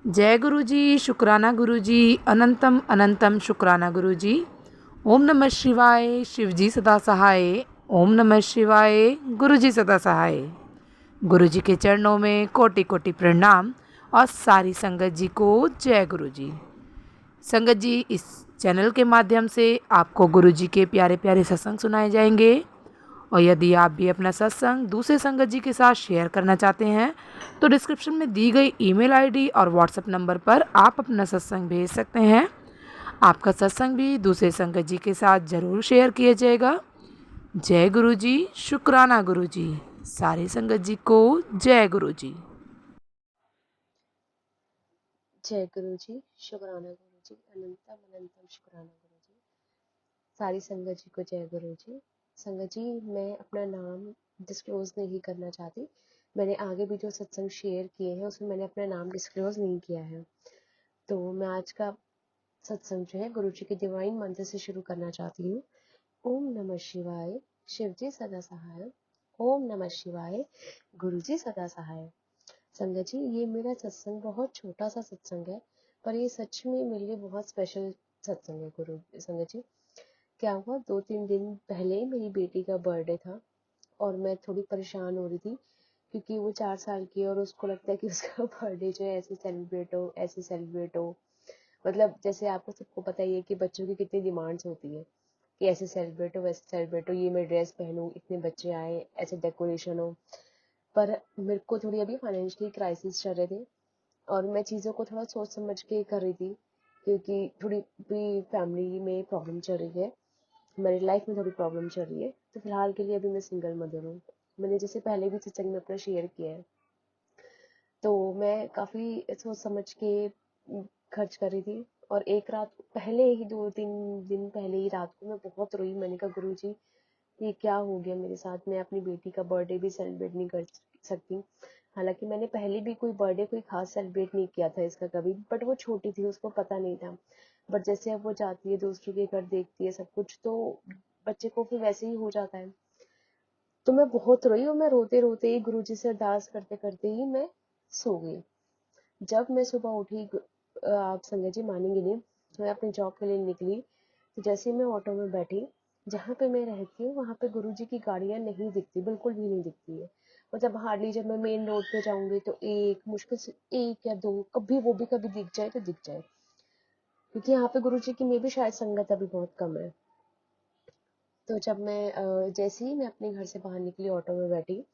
जय गुरु जी, शुक्राना गुरु जी, अनंतम अनंतम शुक्राना गुरु जी। ओम नमः शिवाय, शिव जी सदा सहाय। ओम नमः शिवाय, गुरु जी सदा सहाय। गुरु जी के चरणों में कोटि कोटि प्रणाम और सारी संगत जी को जय गुरु जी। संगत जी, इस चैनल के माध्यम से आपको गुरु जी के प्यारे प्यारे सत्संग सुनाए जाएंगे और यदि आप भी अपना सत्संग दूसरे संगत जी के साथ शेयर करना चाहते हैं तो डिस्क्रिप्शन में दी गई ईमेल आईडी और व्हाट्सएप नंबर पर आप अपना सत्संग भेज सकते हैं। आपका सत्संग भी दूसरे संगत जी के साथ ज़रूर शेयर किया जाएगा। जय गुरु जी, शुक्राना गुरु जी। सारी संगत जी को जय गुरु जी। जय गुरु जी, शुक्राना गुरु जी, अनंतम अनंतम शुक्राना गुरु जी। सारी संगत जी को जय गुरु जी। संगत जी, मैं अपना नाम डिस्क्लोज नहीं करना चाहती। मैंने आगे भी जो सत्संग शेयर किए हैं उसमें मैंने अपना नाम डिस्क्लोज नहीं किया है। तो मैं आज का सत्संग जो है गुरु जी के डिवाइन मंत्र से शुरू करना चाहती हूँ। ओम नमः शिवाय, शिव जी सदा सहाय। ओम नमः शिवाय, गुरु जी सदा सहाय। संगत जी, ये मेरा सत्संग बहुत छोटा सा सत्संग है, पर ये सच में मेरे लिए बहुत स्पेशल सत्संग है। गुरु संगत जी, क्या हुआ, 2-3 दिन पहले मेरी बेटी का बर्थडे था और मैं थोड़ी परेशान हो रही थी क्योंकि वो 4 साल की है और उसको लगता है कि उसका बर्थडे जो है ऐसे सेलिब्रेट हो, ऐसे सेलिब्रेट हो। मतलब जैसे आपको सबको पता ही है कि बच्चों की कितनी डिमांड्स होती है कि ऐसे सेलिब्रेट हो, वैसे सेलिब्रेट हो, ये मैं ड्रेस पहनूं, इतने बच्चे आए, ऐसे डेकोरेशन हो। पर मेरे को थोड़ी अभी फाइनेंशियली क्राइसिस चल रहे थे और मैं चीज़ों को थोड़ा सोच समझ के कर रही थी क्योंकि थोड़ी भी फैमिली में प्रॉब्लम चल रही है, मेरी लाइफ में थोड़ी प्रॉब्लम चल रही है। तो फिलहाल के लिए अभी मैं सिंगल मदर हूँ। मैंने जैसे पहले भी सत्संग में अपना शेयर किया है, तो मैं काफ़ी सोच समझ के खर्च कर रही थी। और एक रात पहले ही, 2-3 दिन पहले ही रात को मैं बहुत रोई। मैंने कहा गुरु जी, ये क्या हो गया मेरे साथ, मैं अपनी बेटी का बर्थडे भी सेलिब्रेट नहीं कर सकती। हालांकि मैंने पहले भी कोई बर्थडे कोई खास सेलिब्रेट नहीं किया था इसका कभी, बट वो छोटी थी, उसको पता नहीं था। बट जैसे अब वो जाती है दूसरों के घर, देखती है सब कुछ, तो बच्चे को फिर वैसे ही हो जाता है। तो मैं बहुत रोई और मैं रोते रोते ही गुरुजी से अरदास करते करते ही मैं सो गई। जब मैं सुबह उठी, आप संगत जी मानेंगे नहीं, मैं अपनी जॉब के लिए निकली। तो जैसे ही मैं ऑटो में बैठी, जहाँ पे मैं रहती हूँ वहाँ पे गुरुजी की गाड़ियाँ नहीं दिखती, बिल्कुल भी नहीं दिखती है। मतलब हार्डली, जब मैं मेन रोड पे जाऊंगी तो एक मुश्किल से एक या दो, कभी वो भी कभी दिख जाए तो दिख जाए, क्योंकि यहाँ पे गुरुजी की में भी शायद संगत अभी बहुत कम है। तो जब मैं जैसे ही मैं अपने घर से बाहर निकली, ऑटो में बैठी,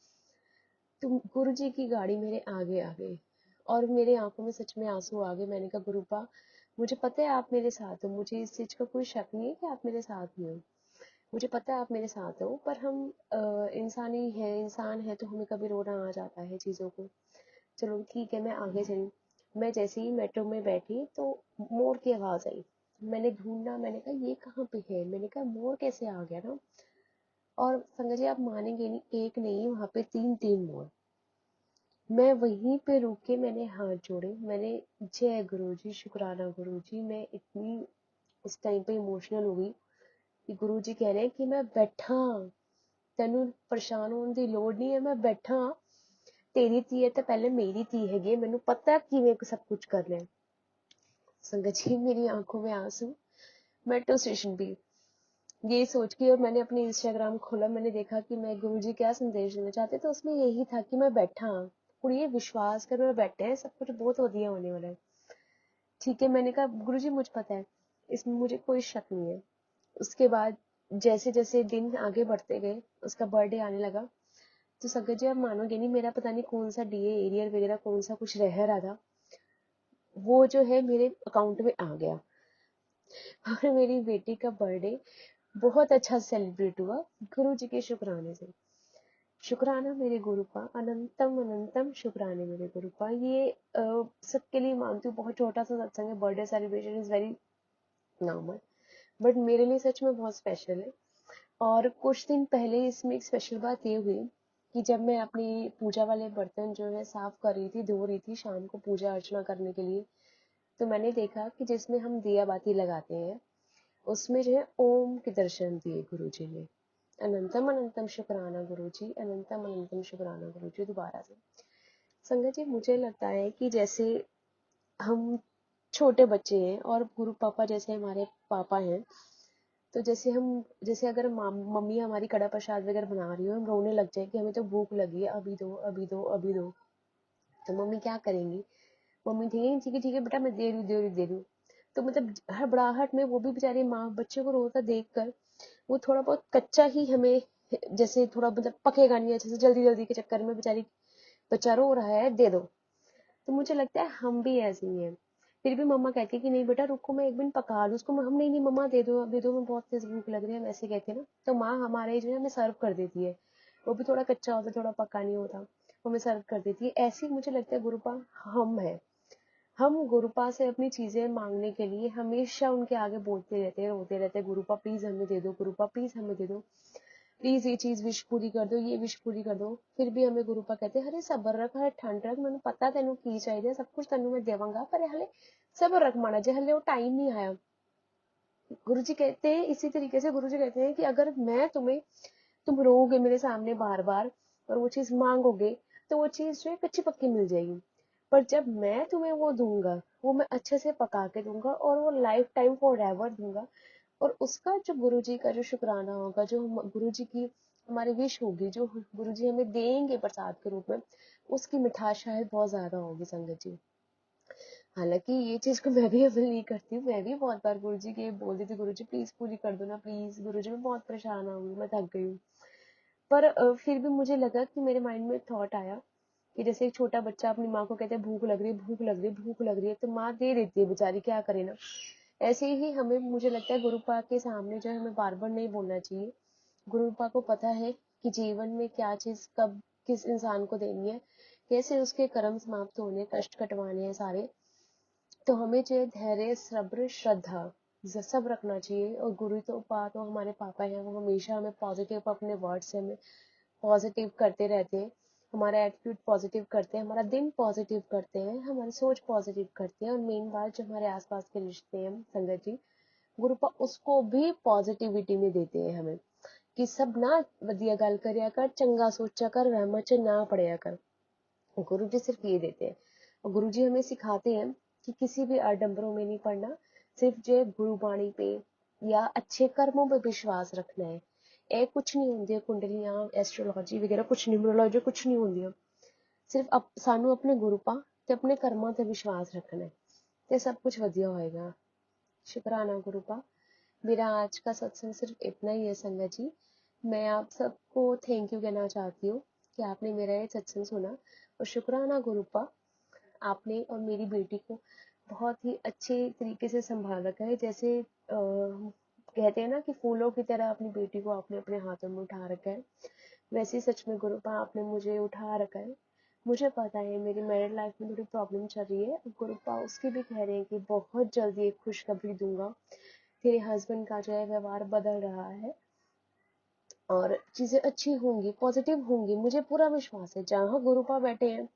तो गुरुजी की गाड़ी मेरे आगे आ गई और मेरे आंखों में सच में आंसू आ गए। मैंने कहा गुरुपा, मुझे पता है आप मेरे साथ हो, मुझे इस चीज का कोई शक नहीं है कि आप मेरे साथ ही हो, मुझे पता है आप मेरे साथ हो, पर हम इंसान ही है, इंसान है तो हमें कभी रोना आ जाता है चीजों को। चलो ठीक है, मैं आगे चली। मैं जैसे ही मेट्रो में बैठी तो मोर की आवाज आई। मैंने ढूंढना, मैंने कहा ये कहाँ पे है, मैंने कहा मोर कैसे आ गया ना। और संगत जी, आप मानेंगे नहीं, एक नहीं, वहां पे तीन तीन मोर। मैं वहीं पे रुक के मैंने हाथ जोड़े, मैंने जय गुरु जी, शुक्राना गुरु जी। मैं इतनी उस टाइम पे इमोशनल हो गई कि गुरु जी कह रहे हैं कि मैं बैठा, तेनू परेशान होने की लोड़ नहीं है, मैं बैठा। तेरी धी है तो पहले मेरी धी हैगी, मैनू पता है किवें सब कुछ करना है। संगत जी, मेरी आंखों में आंसू। मेट्रो स्टेशन भी ये सोच के, और मैंने अपने इंस्टाग्राम खोला, मैंने देखा कि मैं गुरुजी क्या संदेश देना चाहते, तो उसमें यही था कि मैं बैठा हाँ, कुड़िए विश्वास कर, मैं बैठे हैं, सब कुछ बहुत वधिया होने वाला है। ठीक है, मैंने कहा गुरुजी मुझे पता है, इसमें मुझे कोई शक नहीं है। उसके बाद जैसे जैसे दिन आगे बढ़ते गए, उसका बर्थडे आने लगा। तो संगत जी, आप मानोगे नहीं, मेरा पता नहीं कौन सा डीए एरियर वगैरह कौन सा कुछ रह रहा था, वो जो है मेरे अकाउंट में आ गया। और मेरी बेटी का बर्थडे बहुत अच्छा सेलिब्रेट हुआ, गुरु जी के शुक्राने से। शुक्राना मेरे गुरुपा, अनंतम अनंतम शुक्राने मेरे गुरुपा। ये सबके लिए मानती हूँ बहुत छोटा सा सत्संग है, birthday celebration is very normal, but मेरे लिए सच में बहुत स्पेशल है। और कुछ दिन पहले इसमें एक स्पेशल बात ये हुई कि जब मैं अपनी पूजा वाले बर्तन जो है साफ कर रही थी, धो रही थी शाम को पूजा अर्चना करने के लिए, तो मैंने देखा कि जिसमें हम दिया बाती लगाते हैं, उसमें जो है ओम के दर्शन दिए गुरु जी ने। अनंतम अनंतम शुक्राना गुरु जी, अनंतम अनंतम शुक्राना गुरु जी। दोबारा से संगत जी, मुझे लगता है कि जैसे हम छोटे बच्चे हैं और गुरु पापा जैसे हमारे पापा हैं, तो जैसे अगर मम्मी हमारी कड़ा प्रसाद वगैरह बना रही हो, हम रोने लग जाए कि हमें तो भूख लगी है, अभी दो अभी दो अभी दो, तो मम्मी क्या करेंगी? मम्मी ठीक है बेटा, मैं दे रही हूँ। तो मतलब हड़बड़ाहट में वो भी बेचारी माँ बच्चे को रोता देख कर वो थोड़ा बहुत कच्चा ही हमें, जैसे थोड़ा मतलब पकेगा नहीं अच्छे से, जल्दी जल्दी के चक्कर में बेचारी बच्चा रो रहा है, दे दो। तो मुझे लगता है हम भी ऐसे ही हैं। फिर भी मम्मा कहती है कि नहीं बेटा रुको, मैं एक मिनट पका लूँ उसको। हम नहीं नहीं मम्मा दे दो, मैं बहुत तेज भूख लग रही है, हम ऐसे कहते हैं ना, तो माँ हमारे जो है हमें सर्व कर देती है। वो भी थोड़ा कच्चा होता, थोड़ा पका नहीं होता, वो हमें सर्व कर देती है। ऐसे ही मुझे लगता है गुरुपा हम है। हम गुरुपा से अपनी चीजें मांगने के लिए हमेशा उनके आगे बोलते रहते हैं, रोते रहते हैं, गुरुपा प्लीज हमें दे दो, गुरुपा प्लीज हमें दे दो, प्लीज ये चीज विश पूरी कर दो, ये विश पूरी कर दो। फिर भी हमें गुरुपा कहते हैं हरे सबर रख, हरे ठंड रख, मैंने पता तेनू की चाहिए, सब कुछ तेनू मैं देवांगा, पर हले सबर रख माड़ा जे, हले वो टाइम नहीं आया। गुरु जी कहते हैं, इसी तरीके से गुरु जी कहते हैं कि अगर मैं तुम रोओगे मेरे सामने बार बार और वो चीज मांगोगे, तो वो चीज जो है कच्ची पक्की मिल जाएगी। पर जब मैं तुम्हें वो दूंगा, वो मैं अच्छे से पका के दूंगा और वो लाइफ टाइम फॉर एवर दूंगा। और उसका जो गुरु जी का जो शुक्राना होगा, जो गुरु जी की हमारी विश होगी, जो गुरु जी हमें देंगे प्रसाद के रूप में, उसकी मिठास शायद बहुत ज्यादा होगी संगत जी। हालांकि ये चीज को मैं भी अमल नहीं करती हूँ, मैं भी बहुत बार गुरु जी के बोल देती, गुरु जी प्लीज पूरी कर दो ना, प्लीज गुरु जी मैं बहुत परेशान हूँ, मैं थक गई हूँ। पर फिर भी मुझे लगा कि मेरे माइंड में थॉट आया कि जैसे एक छोटा बच्चा अपनी माँ को कहता है भूख लग रही है, भूख लग रही है, भूख लग रही है, तो माँ दे देती है बेचारी, क्या करे ना। ऐसे ही हमें, मुझे लगता है गुरुपा के सामने जो है हमें बार बार नहीं बोलना चाहिए। गुरुपा को पता है कि जीवन में क्या चीज कब किस इंसान को देनी है, कैसे उसके कर्म समाप्त होने, कष्ट कटवाने हैं सारे। तो हमें जो है धैर्य, सब्र, श्रद्धा सब रखना चाहिए। और गुरु तो हमारे पापा हैं, वो हमेशा हमें पॉजिटिव अपने वर्ड से हमें पॉजिटिव करते रहते हैं, हमारा एटीट्यूड पॉजिटिव करते हैं, हमारा दिन पॉजिटिव करते हैं, हमारी सोच पॉजिटिव करते हैं। और मेन बात, जो हमारे आसपास के रिश्ते हैं संगत जी, गुरुपा उसको भी पॉजिटिविटी में देते हैं हमें, कि सब ना वधिया गल करिया कर, चंगा सोचा कर, वहमां च ना पड़िया कर। गुरु जी सिर्फ ये देते हैं। और गुरु जी हमें सिखाते हैं कि किसी भी आडंबरों में नहीं पड़ना, सिर्फ जो है गुरुबाणी पे या अच्छे कर्मों पे विश्वास रखना है। ਇਹ कुछ नहीं होंगे कुंडलियां, एस्ट्रोलॉजी वगैरह कुछ, न्यूमरोलॉजी कुछ नहीं होंगी। सिर्फ सानू अपने गुरुपा ते अपने कर्मां ते विश्वास रखना है, ते सब कुछ वधिया होएगा। शुक्राना गुरुपा। मेरा आज का सत्संग सिर्फ इतना ही है संगत जी। मैं आप सबको थैंक यू कहना चाहती हूँ कि आपने मेरा ये सत्संग सुना। और शुक्राना गुरुपा, आपने और मेरी बेटी को बहुत ही अच्छे तरीके से संभाल रखा है। जैसे कहते हैं ना कि फूलों की तरह अपनी बेटी को आपने अपने हाथों में उठा रखा है, वैसे ही सच में गुरुपा आपने मुझे उठा रखा है। मुझे पता है मेरी मैरिड लाइफ में थोड़ी प्रॉब्लम चल रही है, गुरुपा उसकी भी कह रहे हैं कि बहुत जल्दी एक खुशखबरी दूंगा, तेरे हस्बैंड का जो है व्यवहार बदल रहा है और चीजें अच्छी होंगी, पॉजिटिव होंगी, मुझे पूरा विश्वास है। जहाँ गुरुपा बैठे हैं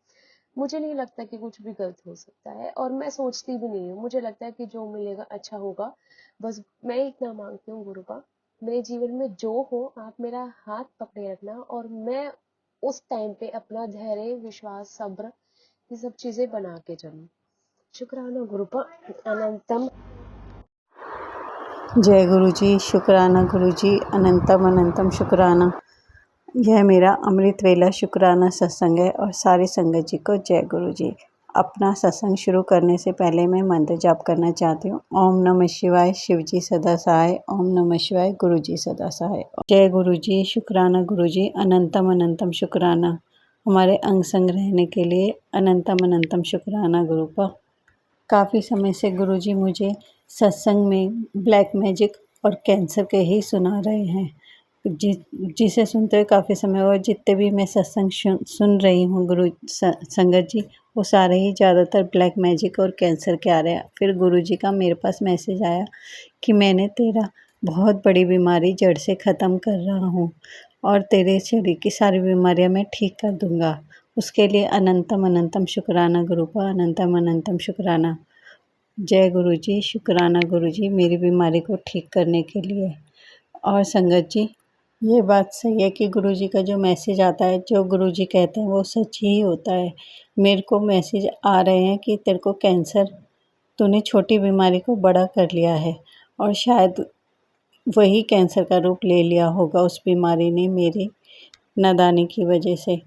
मुझे नहीं लगता कि कुछ भी गलत हो सकता है, और मैं सोचती भी नहीं हूँ। मुझे लगता है कि जो मिलेगा अच्छा होगा। बस मैं इतना मांगती हूँ गुरुपा, मेरे जीवन में जो हो आप मेरा हाथ पकड़े रखना, और मैं उस टाइम पे अपना धैर्य, विश्वास, सब्र, ये सब चीजें बना के चलूं। शुक्राना गुरुपा। अनंतम। जय गुरु जी। शुक्राना गुरु जी, अनंतम अनंतम शुक्राना। यह मेरा अमृत वेला शुक्राना सत्संग है और सारी संगत जी को जय गुरु जी। अपना सत्संग शुरू करने से पहले मैं मंत्र जाप करना चाहती हूँ। ओम नमः शिवाय, शिव जी सदा सहाय। ओम नमः शिवाय, गुरु जी सदा सहाय। जय गुरु जी। शुक्राना गुरु जी, अनंतम अनंतम शुक्राना। हमारे अंग संग रहने के लिए अनंतम अनंतम शुक्राना गुरुपा। काफ़ी समय से गुरुजी मुझे सत्संग में ब्लैक मैजिक और कैंसर के ही सुना रहे हैं, जिसे सुनते हुए काफ़ी समय हुआ। जितने भी मैं सत्संग सुन रही हूँ संगत जी, वो सारे ही ज़्यादातर ब्लैक मैजिक और कैंसर के आ रहे हैं। फिर गुरुजी का मेरे पास मैसेज आया कि मैंने तेरा बहुत बड़ी बीमारी जड़ से ख़त्म कर रहा हूँ और तेरे शरीर की सारी बीमारियाँ मैं ठीक कर दूँगा। उसके लिए अनंतम अनंतम शुक्राना गुरुपा, अनंतम अनंतम शुक्राना। जय गुरु जी। शुक्राना गुरु जी मेरी बीमारी को ठीक करने के लिए। और संगत जी, ये बात सही है कि गुरुजी का जो मैसेज आता है, जो गुरुजी कहते हैं वो सच ही होता है। मेरे को मैसेज आ रहे हैं कि तेरे को कैंसर, तूने छोटी बीमारी को बड़ा कर लिया है और शायद वही कैंसर का रूप ले लिया होगा उस बीमारी ने मेरी नादानी की वजह से।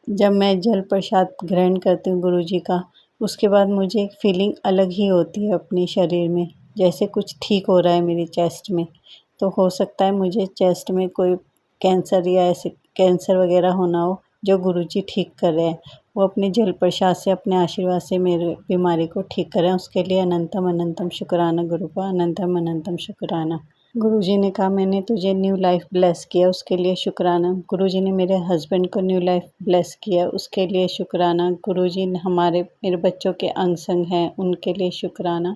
जब मैं जल प्रसाद ग्रहण करती हूँ गुरुजी का, उसके बाद मुझे एक फीलिंग अलग ही होती है अपने शरीर में, जैसे कुछ ठीक हो रहा है मेरी चेस्ट में। तो हो सकता है मुझे चेस्ट में कोई कैंसर या ऐसे कैंसर वगैरह होना हो, जो गुरुजी ठीक कर रहे हैं। वो अपने जल प्रसाद से, अपने आशीर्वाद से मेरी बीमारी को ठीक करें। उसके लिए अनंतम अनंतम शुक्राना गुरु का, अनंतम अनंतम शुक्राना। गुरुजी ने कहा मैंने तुझे न्यू लाइफ ब्लेस किया, उसके लिए शुक्राना। गुरुजी ने मेरे हस्बैंड को न्यू लाइफ ब्लेस किया, उसके लिए शुक्राना। गुरुजी ने मेरे बच्चों के अंग संग हैं, उनके लिए शुक्राना।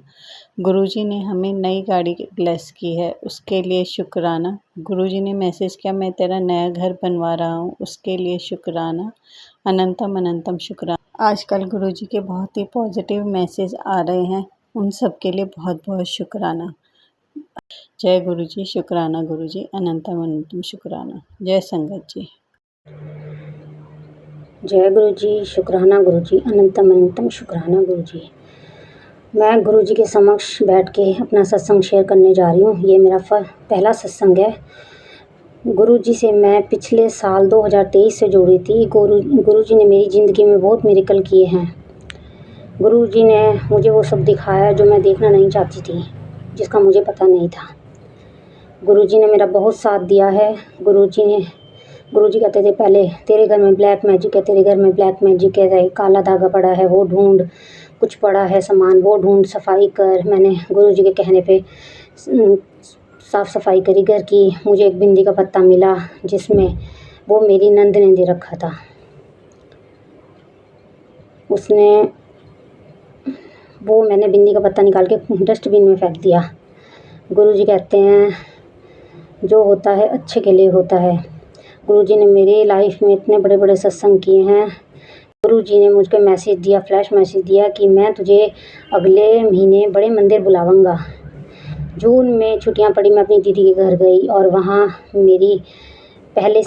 गुरुजी ने हमें नई गाड़ी ब्लेस की है, उसके लिए शुक्राना। गुरुजी ने मैसेज किया मैं तेरा नया घर बनवा रहा हूँ, उसके लिए शुक्राना। अनंतम अनंतम शुक्राना। आजकल गुरुजी के बहुत ही पॉजिटिव मैसेज आ रहे हैं, उन सब के लिए बहुत बहुत शुक्राना। जय गुरुजी, शुक्राना गुरुजी, अनंतम अनंतम शुक्राना। जय संगत जी। जय गुरुजी, शुक्राना गुरुजी, अनंतम अनंतम शुक्राना गुरुजी। मैं गुरुजी के समक्ष बैठ के अपना सत्संग शेयर करने जा रही हूँ। ये मेरा पहला सत्संग है। गुरुजी से मैं पिछले साल 2023 से जुड़ी थी। गुरुजी ने मेरी ज़िंदगी में बहुत मिरेकल किए हैं। गुरुजी ने मुझे वो सब दिखाया जो मैं देखना नहीं चाहती थी, जिसका मुझे पता नहीं था। गुरुजी ने मेरा बहुत साथ दिया है। गुरुजी कहते थे पहले तेरे घर में ब्लैक मैजिक है, तेरे घर में ब्लैक मैजिक है, काला धागा पड़ा है वो ढूंढ, कुछ पड़ा है सामान वो ढूंढ, सफाई कर। मैंने गुरुजी के कहने पे साफ़ सफाई करी घर की। मुझे एक बिंदी का पत्ता मिला जिसमें वो मेरी नंद ने दे रखा था। मैंने बिंदी का पत्ता निकाल के डस्टबिन में फेंक दिया। गुरुजी कहते हैं जो होता है अच्छे के लिए होता है। गुरुजी ने मेरी लाइफ में इतने बड़े बड़े सत्संग किए हैं। गुरुजी ने मुझको मैसेज दिया, फ्लैश मैसेज दिया कि मैं तुझे अगले महीने बड़े मंदिर बुलाऊंगा। जून में छुट्टियां पड़ी, मैं अपनी दीदी के घर गई और वहाँ मेरी पहले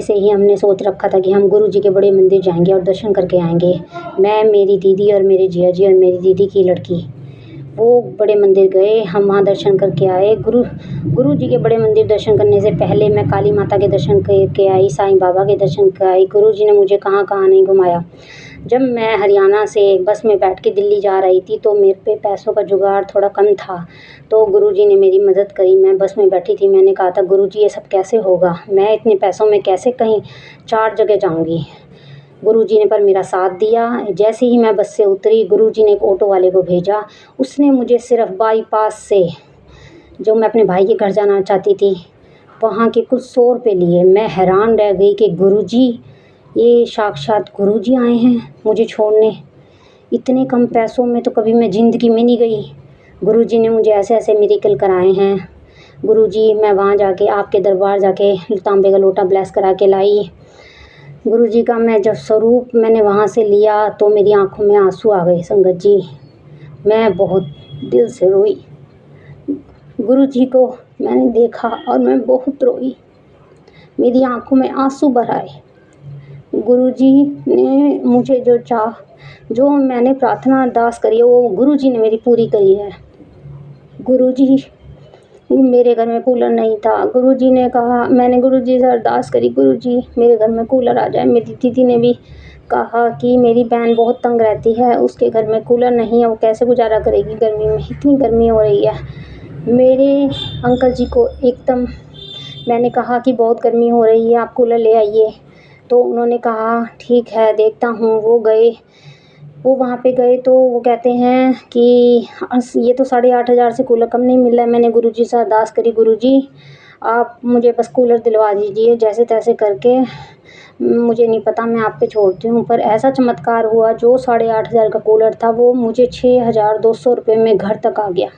से ही हमने सोच रखा था कि हम गुरुजी के बड़े मंदिर जाएंगे और दर्शन करके आएंगे। मैं, मेरी दीदी और मेरे जिया जी और मेरी दीदी की लड़की वो बड़े मंदिर गए। हम वहाँ दर्शन करके आए। गुरुजी के बड़े मंदिर दर्शन करने से पहले मैं काली माता के दर्शन करके आई, साईं बाबा के दर्शन करके आई। गुरुजी ने मुझे कहाँ कहाँ नहीं घुमाया। जब मैं हरियाणा से बस में बैठ के दिल्ली जा रही थी तो मेरे पे पैसों का जुगाड़ थोड़ा कम था, तो गुरुजी ने मेरी मदद करी। मैं बस में बैठी थी, मैंने कहा था गुरुजी ये सब कैसे होगा, मैं इतने पैसों में कैसे कहीं 4 जगह जाऊँगी। गुरुजी ने पर मेरा साथ दिया। जैसे ही मैं बस से उतरी, गुरुजी ने एक ऑटो वाले को भेजा। उसने मुझे सिर्फ बाईपास से, जो मैं अपने भाई के घर जाना चाहती थी, वहाँ के कुछ 100 रुपये लिए। मैं हैरान रह गई कि गुरुजी, ये साक्षात गुरुजी आए हैं मुझे छोड़ने। इतने कम पैसों में तो कभी मैं ज़िंदगी में नहीं गई। गुरुजी ने मुझे ऐसे ऐसे मिरेकल कराए हैं। गुरुजी, मैं वहाँ जाके आपके दरबार जाके तांबे का लोटा ब्लेस करा के लाई। गुरुजी का मैं जब स्वरूप मैंने वहाँ से लिया तो मेरी आंखों में आंसू आ गए। संगत जी, मैं बहुत दिल से रोई। गुरुजी को मैंने देखा और मैं बहुत रोई, मेरी आंखों में आंसू भर आए। गुरुजी ने मुझे जो मैंने प्रार्थना अरदास करी है वो गुरुजी ने मेरी पूरी करी है। गुरुजी, मेरे घर में कूलर नहीं था। गुरुजी ने कहा, मैंने गुरुजी से अरदास करी, गुरुजी मेरे घर में कूलर आ जाए। मेरी दीदी ने भी कहा कि मेरी बहन बहुत तंग रहती है, उसके घर में कूलर नहीं है, वो कैसे गुजारा करेगी गर्मी में, इतनी गर्मी हो रही है। मेरे अंकल जी को एकदम मैंने कहा कि बहुत गर्मी हो रही है, आप कूलर ले आइए। तो उन्होंने कहा ठीक है देखता हूँ। वो वहाँ पे गए तो वो कहते हैं कि ये तो 8,500 से कूलर कम नहीं मिल रहा है। मैंने गुरुजी से अरदास करी, गुरुजी आप मुझे बस कूलर दिलवा दीजिए जैसे तैसे करके, मुझे नहीं पता, मैं आप पे छोड़ती हूँ। पर ऐसा चमत्कार हुआ, जो 8,500 का कूलर था वो मुझे 6,200 रुपये में घर तक आ गया,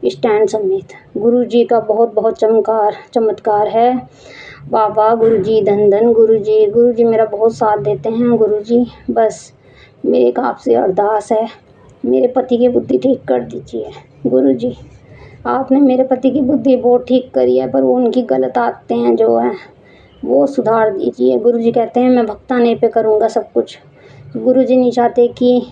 स्टैंड समेत। गुरुजी का बहुत बहुत चमत्कार है। बाबा गुरुजी, धन धन गुरुजी मेरा बहुत साथ देते हैं। गुरुजी बस मेरे आपसे अरदास है, मेरे पति की बुद्धि ठीक कर दीजिए गुरुजी। आपने मेरे पति की बुद्धि बहुत ठीक करी है, पर वो उनकी गलत आदतें हैं जो है वो सुधार दीजिए। गुरुजी कहते हैं मैं भक्ताने पे करूँगा सब कुछ। गुरुजी नहीं चाहते कि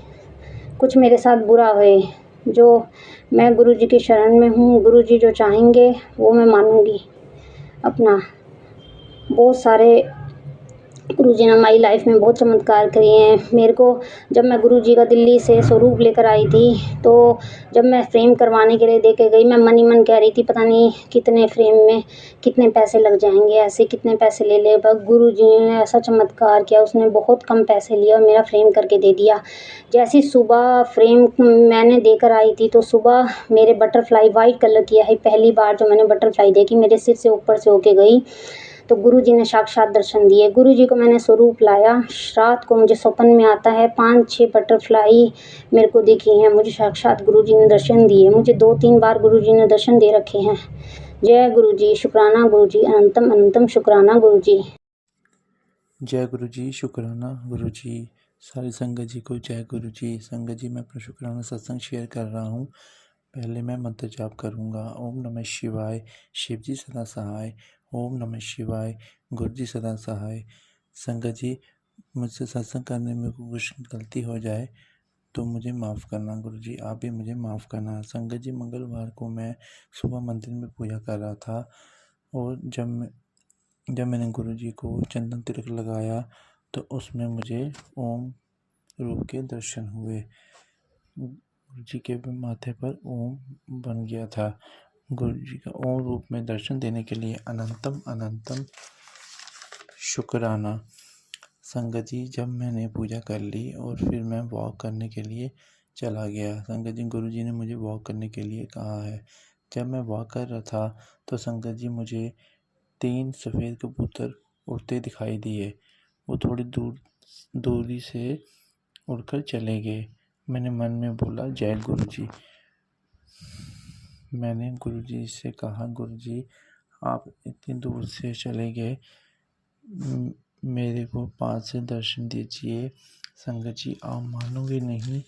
कुछ मेरे साथ बुरा होए। जो मैं गुरुजी की शरण में हूँ, गुरुजी जो चाहेंगे वो मैं मानूँगी अपना। बहुत सारे गुरुजी ने हमारी लाइफ में बहुत चमत्कार किए हैं। मेरे को जब मैं गुरुजी का दिल्ली से स्वरूप लेकर आई थी, तो जब मैं फ्रेम करवाने के लिए देके गई, मैं मन ही मन कह रही थी पता नहीं कितने फ्रेम में कितने पैसे लग जाएंगे, ऐसे कितने पैसे ले ले। पर गुरुजी ने ऐसा चमत्कार किया, उसने बहुत कम पैसे लिए और मेरा फ्रेम करके दे दिया। जैसी सुबह फ्रेम मैंने देकर आई थी, तो सुबह मेरे बटरफ्लाई वाइट कलर की है। पहली बार जो मैंने बटरफ्लाई देखी, मेरे सिर से ऊपर से होके गई, तो गुरुजी ने साक्षात दर्शन दिए। गुरुजी को मैंने स्वरूप लाया। रात को मुझे स्वप्न में आता है 5-6 बटरफ्लाई मेरे को दिखी हैं। मुझे साक्षात गुरुजी ने दर्शन दिए। मुझे 2-3 बार गुरुजी ने दर्शन दे रखे हैं। जय गुरुजी, शुक्राना गुरुजी, अनंतम अनंतम शुक्राना गुरुजी। जय गुरु जी, शुक्राना गुरु जी। सारी संगत जी को जय गुरु जी। संगत जी, मैं अपना शुक्राना सत्संग शेयर कर रहा हूँ। पहले मैं मंत्र जाप करूँगा। ओम नमः शिवाय, शिव जी सदा सहाय। ओम नमः शिवाय, गुरु जी सदा सहाय। संगत जी, मुझसे सत्संग करने में कुछ गलती हो जाए तो मुझे माफ़ करना। गुरु जी, आप भी मुझे माफ़ करना। संगत जी, मंगलवार को मैं सुबह मंदिर में पूजा कर रहा था, और जब मैंने गुरुजी को चंदन तिलक लगाया तो उसमें मुझे ओम रूप के दर्शन हुए। गुरुजी के माथे पर ओम बन गया था। गुरुजी का ओम रूप में दर्शन देने के लिए अनंतम अनंतम शुक्राना। संगत जी, जब मैंने पूजा कर ली और फिर मैं वॉक करने के लिए चला गया। संगत जी, गुरुजी ने मुझे वॉक करने के लिए कहा है। जब मैं वॉक कर रहा था तो संगत जी, मुझे 3 सफ़ेद कबूतर उड़ते दिखाई दिए। वो थोड़ी दूरी से उड़कर चले गए। मैंने मन में बोला जय गुरुजी। मैंने गुरुजी से कहा, गुरुजी आप इतनी दूर से चले गए, मेरे को पास से दर्शन दीजिए। संगत जी, आप मानोगे नहीं,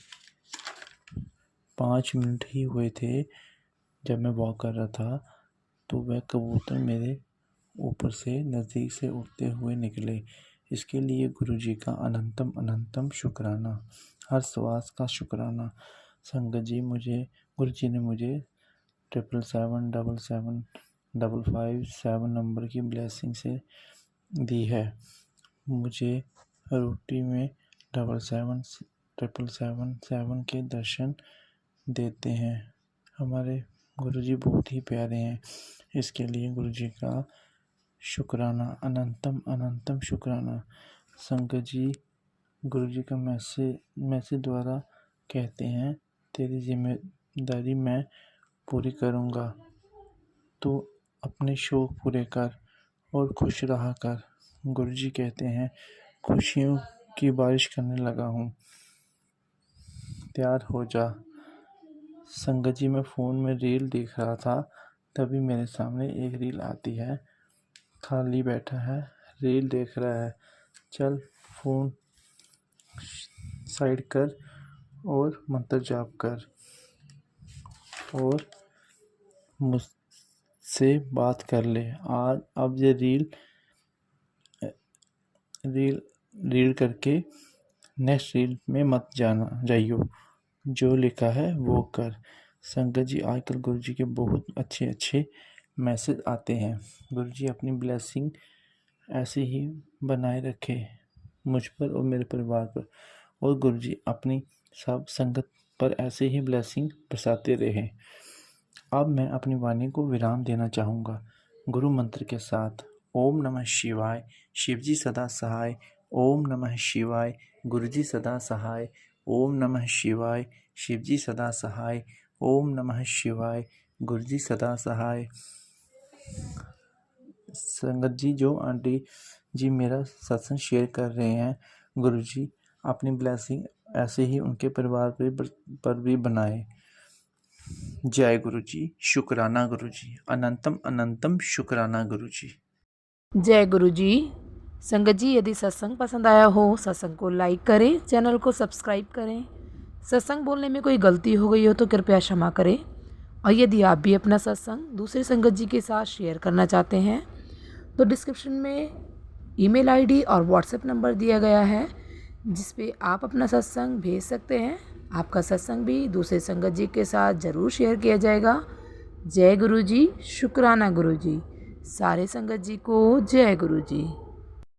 5 मिनट ही हुए थे जब मैं वॉक कर रहा था तो वह कबूतर मेरे ऊपर से नज़दीक से उड़ते हुए निकले। इसके लिए गुरुजी का अनंतम अनंतम शुक्राना, हर श्वास का शुक्राना। संगत जी, गुरुजी ने मुझे 777775557 नंबर की ब्लेसिंग से दी है। मुझे रोटी में 77777 के दर्शन देते हैं। हमारे गुरुजी बहुत ही प्यारे हैं। इसके लिए गुरुजी का शुक्राना, अनंतम अनंतम शुक्राना। संगत जी, गुरुजी का मैसेज द्वारा कहते हैं, तेरी जिम्मेदारी मैं पूरी करूँगा, तो अपने शौक़ पूरे कर और खुश रहा कर। गुरुजी कहते हैं, खुशियों की बारिश करने लगा हूँ, तैयार हो जा। संगत जी, मैं फ़ोन में रील देख रहा था, तभी मेरे सामने एक रील आती है। खाली बैठा है, रील देख रहा है, चल फ़ोन साइड कर और मंत्र जाप कर और मुझसे बात कर ले। आज अब ये रील करके नेक्स्ट रील में मत जाइयो, जो लिखा है वो कर। संगत जी, आजकल गुरुजी के बहुत अच्छे मैसेज आते हैं। गुरुजी अपनी ब्लेसिंग ऐसे ही बनाए रखे मुझ पर और मेरे परिवार पर, और गुरुजी अपनी सब संगत पर ऐसे ही ब्लेसिंग बरसाते रहे। अब मैं अपनी वाणी को विराम देना चाहूँगा गुरु मंत्र के साथ। ओम नमः शिवाय, शिवजी सदा सहाय। ओम नमः शिवाय, गुरुजी सदा सहाय। ओम नमः शिवाय, शिवजी सदा सहाय। ओम नमः शिवाय, गुरुजी सदा सहाय। संगत जी, जो आंटी जी मेरा सत्संग शेयर कर रहे हैं, गुरुजी अपनी ब्लेसिंग ऐसे ही उनके परिवार पर भी बनाए। जय गुरुजी, शुक्राना गुरुजी, अनंतम अनंतम शुक्राना गुरुजी। जय गुरुजी। संगत जी, यदि सत्संग पसंद आया हो, सत्संग को लाइक करें, चैनल को सब्सक्राइब करें। सत्संग बोलने में कोई गलती हो गई हो तो कृपया क्षमा करें। और यदि आप भी अपना सत्संग दूसरे संगत जी के साथ शेयर करना चाहते हैं तो डिस्क्रिप्शन में ईमेल आईडी और व्हाट्सएप नंबर दिया गया है, जिस पे आप अपना सत्संग भेज सकते हैं। आपका सत्संग भी दूसरे संगत जी के साथ ज़रूर शेयर किया जाएगा। जय गुरु जी, शुक्राना गुरु जी, सारे संगत जी को जय गुरु जी।